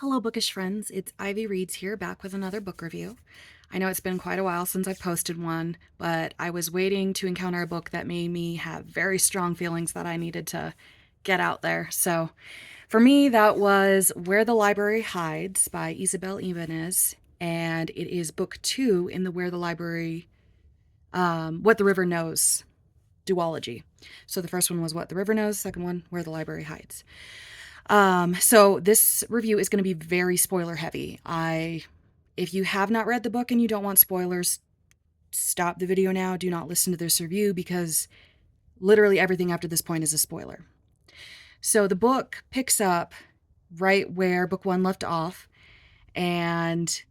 Hello, bookish friends. It's Ivy Reads here, back with another book review. I know it's been quite a while since I've posted one, but I was waiting to encounter a book that made me have very strong feelings that I needed to get out there. So for me, that was Where the Library Hides by Isabel Ibanez, and it is book 2 in the What the River Knows duology. So the first one was What the River Knows, second one, Where the Library Hides. So this review is going to be very spoiler heavy. If you have not read the book and you don't want spoilers, stop the video now. Do not listen to this review because literally everything after this point is a spoiler. So the book picks up right where book 1 left off, and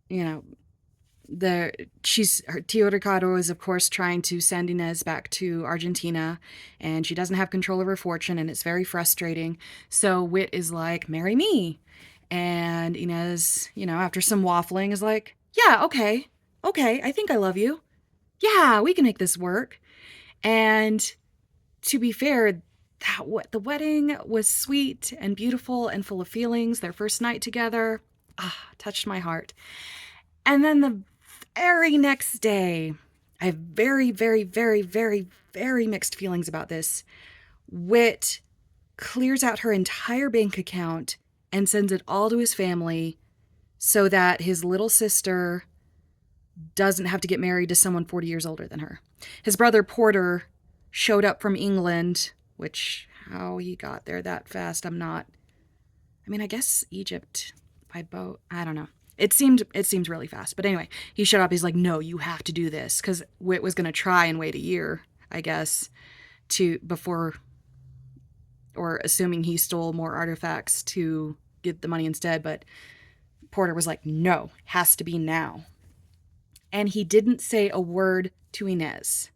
Tio Ricardo is of course trying to send Inez back to Argentina, and she doesn't have control of her fortune, and it's very frustrating. So Wit is like, marry me. And Inez, after some waffling is like, yeah, okay, I think I love you. Yeah, we can make this work. And to be fair, the wedding was sweet and beautiful and full of feelings. Their first night together, touched my heart. And then the very next day, I have very, very, very, very, very mixed feelings about this. Wit clears out her entire bank account and sends it all to his family so that his little sister doesn't have to get married to someone 40 years older than her. His brother Porter showed up from England, which how he got there that fast, I guess Egypt by boat. I don't know. It seemed really fast. But anyway, he showed up. He's like, no, you have to do this. Because Wit was going to try and wait a year, I guess, or assuming he stole more artifacts to get the money instead. But Porter was like, no, has to be now. And he didn't say a word to Inez.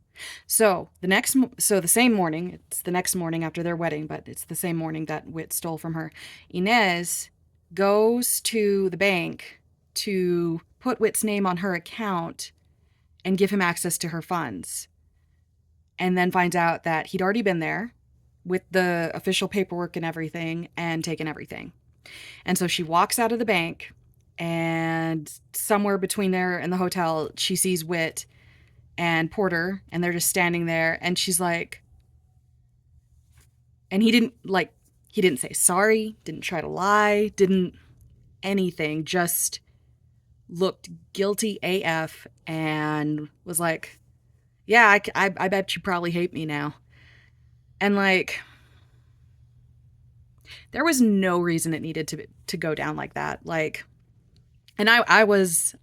So the same morning, it's the next morning after their wedding, but it's the same morning that Wit stole from her. Inez goes to the bank to put Wit's name on her account and give him access to her funds. And then finds out that he'd already been there with the official paperwork and everything and taken everything. And so she walks out of the bank, and somewhere between there and the hotel, she sees Wit and Porter, and they're just standing there, and she's like, and he didn't say sorry, didn't try to lie, didn't anything, just looked guilty AF and was like, yeah, I bet you probably hate me now. And there was no reason it needed to go down like that. And I was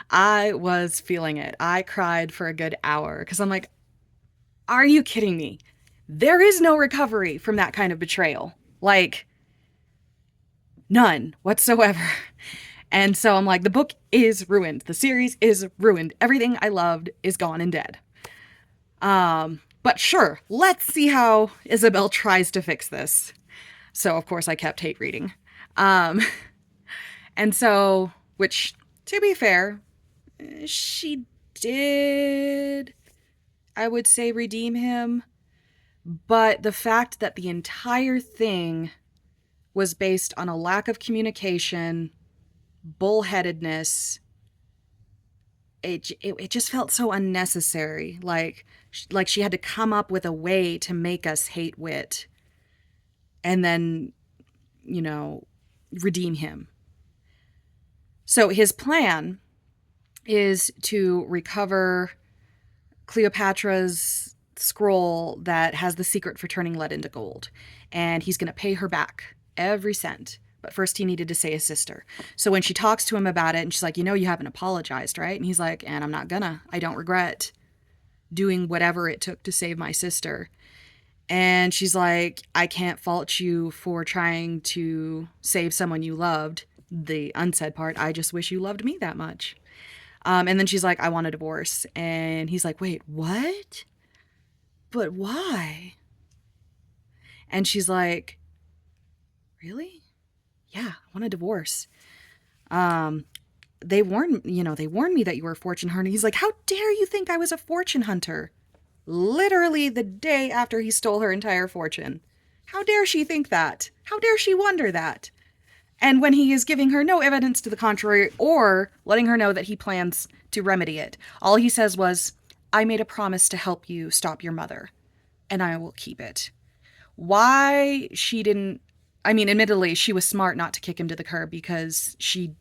I was feeling it. I cried for a good hour because I'm like, are you kidding me? There is no recovery from that kind of betrayal. None whatsoever. And so I'm like, the book is ruined. The series is ruined. Everything I loved is gone and dead. But sure, let's see how Isabel tries to fix this. So, of course, I kept hate reading. And so, which, to be fair, she did, I would say, redeem him. But the fact that the entire thing was based on a lack of communication, bullheadedness, it just felt so unnecessary. Like she had to come up with a way to make us hate Wit and then, redeem him. So his plan is to recover Cleopatra's scroll that has the secret for turning lead into gold. And he's going to pay her back every cent. But first he needed to say his sister. So when she talks to him about it, and she's like, you haven't apologized, right? And he's like, and I'm not gonna. I don't regret doing whatever it took to save my sister. And she's like, I can't fault you for trying to save someone you loved. The unsaid part, I just wish you loved me that much. And then she's like, I want a divorce. And he's like, wait, what? But why? And she's like, really? Yeah, I want a divorce. They warned me that you were a fortune hunter. He's like, how dare you think I was a fortune hunter? Literally the day after he stole her entire fortune. How dare she think that? How dare she wonder that? And when he is giving her no evidence to the contrary or letting her know that he plans to remedy it, all he says was, I made a promise to help you stop your mother, and I will keep it. Why she didn't, I mean, admittedly, she was smart not to kick him to the curb because she,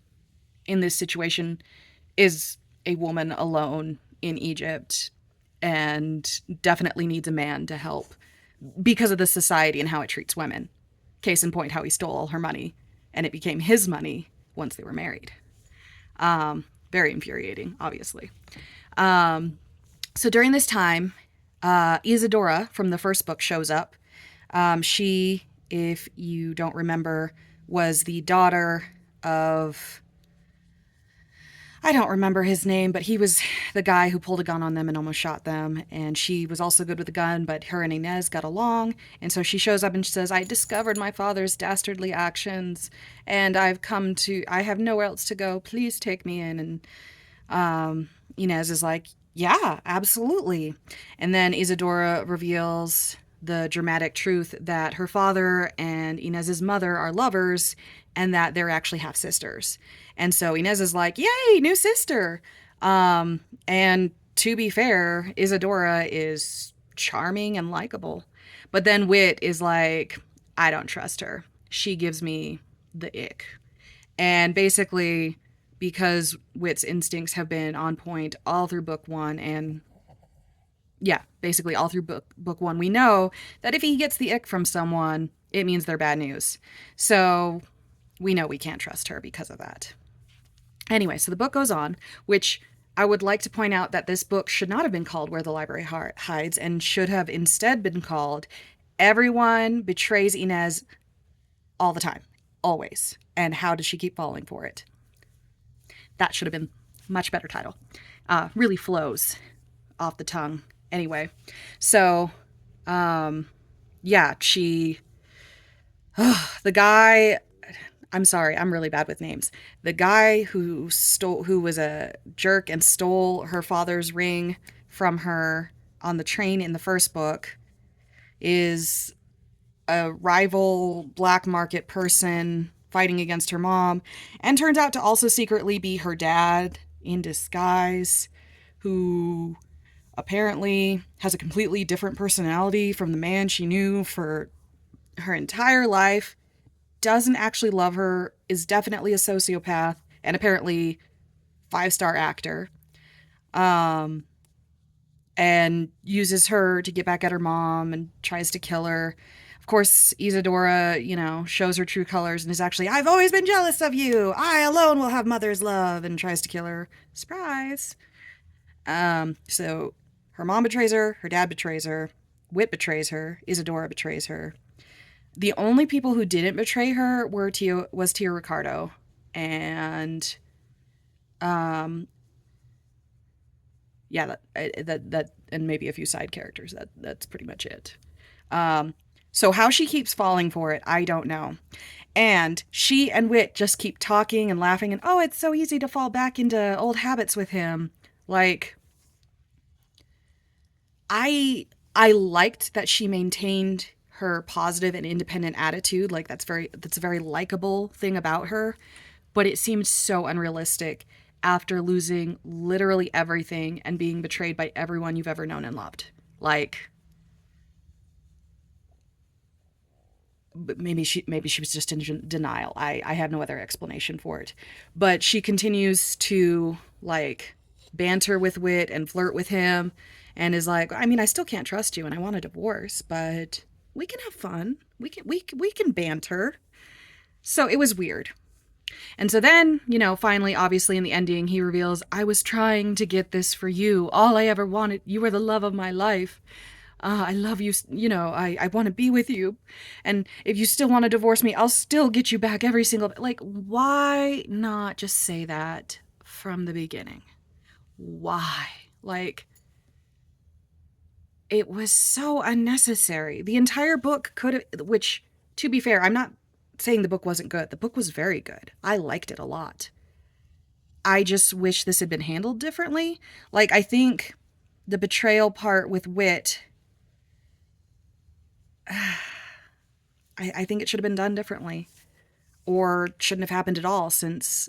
in this situation, is a woman alone in Egypt and definitely needs a man to help because of the society and how it treats women. Case in point, how he stole all her money and it became his money once they were married. Very infuriating, obviously. So during this time, Isadora from the first book shows up. She, if you don't remember, was the daughter of, I don't remember his name, but he was the guy who pulled a gun on them and almost shot them. And she was also good with a gun, but her and Inez got along. And so she shows up and she says, I discovered my father's dastardly actions and I have nowhere else to go. Please take me in. And Inez is like, yeah, absolutely. And then Isadora reveals the dramatic truth that her father and Inez's mother are lovers and that they're actually half sisters. And so Inez is like, yay, new sister. And to be fair, Isadora is charming and likable. But then Wit is like, I don't trust her. She gives me the ick. And basically, because Wit's instincts have been on point all through book one and yeah, basically all through book one, we know that if he gets the ick from someone, it means they're bad news. So we know we can't trust her because of that. Anyway, so the book goes on, which I would like to point out that this book should not have been called Where the Library Hides and should have instead been called Everyone Betrays Inez All the Time, Always, and How Does She Keep Falling for It? That should have been a much better title. Really flows off the tongue. Anyway, so, yeah, the guy, I'm sorry, I'm really bad with names. The guy who was a jerk and stole her father's ring from her on the train in the first book is a rival black market person fighting against her mom and turns out to also secretly be her dad in disguise, who apparently has a completely different personality from the man she knew for her entire life, doesn't actually love her, is definitely a sociopath, and apparently 5-star actor, and uses her to get back at her mom and tries to kill her. Of course, Isadora, shows her true colors and is actually, I've always been jealous of you. I alone will have mother's love, and tries to kill her. Surprise. So her mom betrays her dad betrays her, Wit betrays her, Isadora betrays her. The only people who didn't betray her was Tia Ricardo and yeah, that and maybe a few side characters. That's pretty much it. So how she keeps falling for it, I don't know. And she and Wit just keep talking and laughing and, oh, it's so easy to fall back into old habits with him. Like, I liked that she maintained her positive and independent attitude. Like, that's a very likable thing about her. But it seemed so unrealistic after losing literally everything and being betrayed by everyone you've ever known and loved. Like, maybe she was just in denial. I have no other explanation for it. But she continues to, like, banter with Wit and flirt with him and is like, I mean, I still can't trust you and I want a divorce, but we can have fun. We can banter. So it was weird. And so then, finally, obviously in the ending, he reveals, I was trying to get this for you. All I ever wanted. You were the love of my life. I love you. I want to be with you. And if you still want to divorce me, I'll still get you back every single, like, why not just say that from the beginning? Why? Like, it was so unnecessary. The entire book could have, which, to be fair, I'm not saying the book wasn't good. The book was very good. I liked it a lot. I just wish this had been handled differently. Like, I think the betrayal part with Wit, I think it should have been done differently. or shouldn't have happened at all since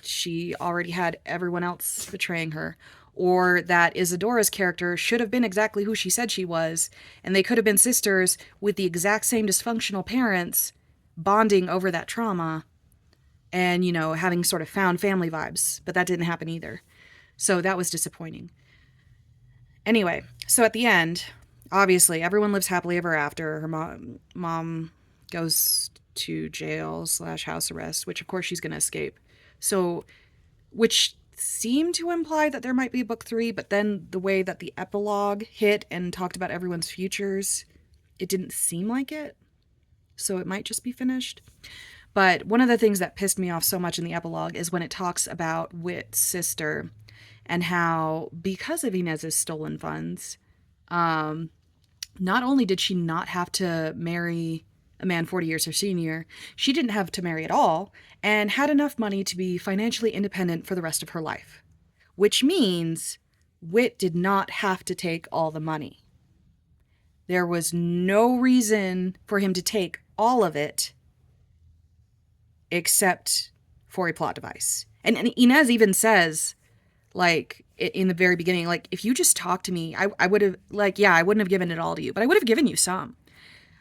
she already had everyone else betraying her, or that Isadora's character should have been exactly who she said she was, and they could have been sisters with the exact same dysfunctional parents bonding over that trauma and, having sort of found family vibes. But that didn't happen either. So that was disappointing. Anyway, so at the end, obviously, everyone lives happily ever after. Her mom goes to jail / house arrest, which of course she's going to escape. So, which seemed to imply that there might be a book 3, but then the way that the epilogue hit and talked about everyone's futures, it didn't seem like it. So it might just be finished. But one of the things that pissed me off so much in the epilogue is when it talks about Whit's sister and how, because of Inez's stolen funds, not only did she not have to marry a man 40 years her senior, she didn't have to marry at all and had enough money to be financially independent for the rest of her life. Which means Whit did not have to take all the money. There was no reason for him to take all of it except for a plot device. And Inez even says, like, in the very beginning, like, if you just talked to me, I would have, like, yeah, I wouldn't have given it all to you, but I would have given you some.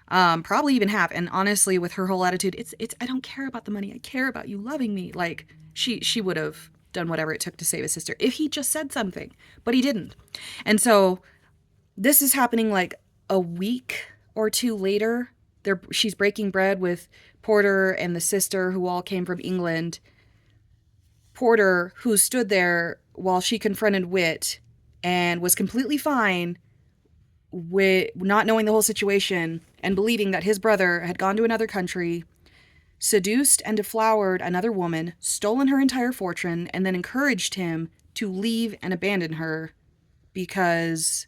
Probably even half. And honestly, with her whole attitude, it's I don't care about the money. I care about you loving me. Like, she would have done whatever it took to save his sister if he just said something, but he didn't. And so this is happening like a week or two later. She's breaking bread with Porter and the sister who all came from England. Porter, who stood there while she confronted Whit and was completely fine with not knowing the whole situation and believing that his brother had gone to another country, seduced and deflowered another woman, stolen her entire fortune, and then encouraged him to leave and abandon her because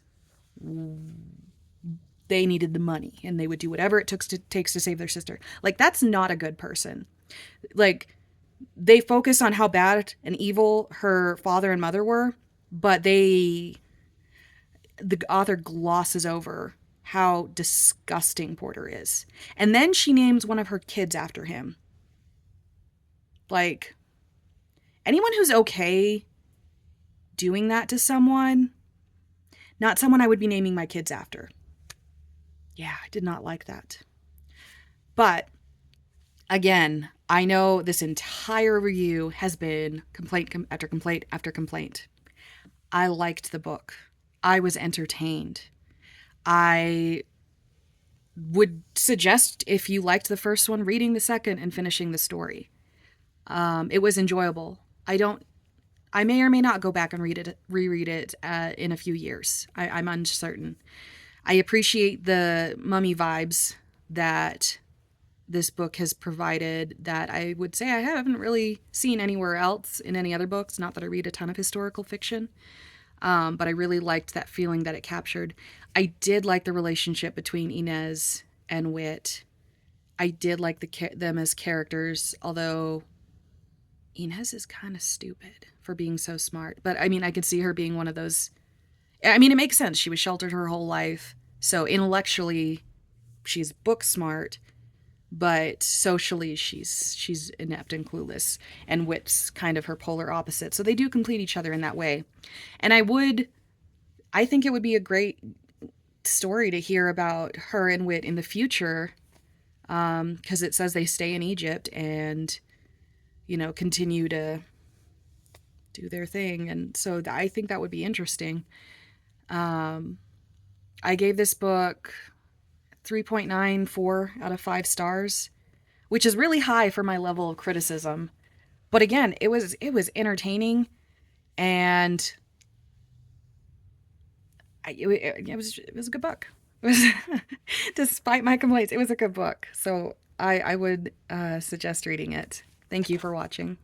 they needed the money and they would do whatever it takes to save their sister. Like, that's not a good person. Like, they focus on how bad and evil her father and mother were, but the author glosses over how disgusting Porter is. And then she names one of her kids after him. Like, anyone who's okay doing that to someone, not someone I would be naming my kids after. Yeah, I did not like that. But again, I know this entire review has been complaint after complaint after complaint. I liked the book. I was entertained. I would suggest, if you liked the first one, reading the second and finishing the story. It was enjoyable. I may or may not go back and reread it in a few years. I'm uncertain. I appreciate the mummy vibes that this book has provided that I would say I haven't really seen anywhere else in any other books. Not that I read a ton of historical fiction, but I really liked that feeling that it captured. I did like the relationship between Inez and Whit. I did like them as characters, although Inez is kind of stupid for being so smart. But I mean, I could see her being one of those. I mean, it makes sense. She was sheltered her whole life. So intellectually, she's book smart, but socially, she's inept and clueless. And Whit's kind of her polar opposite. So they do complete each other in that way. And I think it would be a great story to hear about her and Whit in the future, because it says they stay in Egypt and, continue to do their thing. And so I think that would be interesting. I gave this book 3.94 out of 5 stars, which is really high for my level of criticism. But again, it was entertaining, and it was a good book. It was, despite my complaints, it was a good book. So I would suggest reading it. Thank you for watching.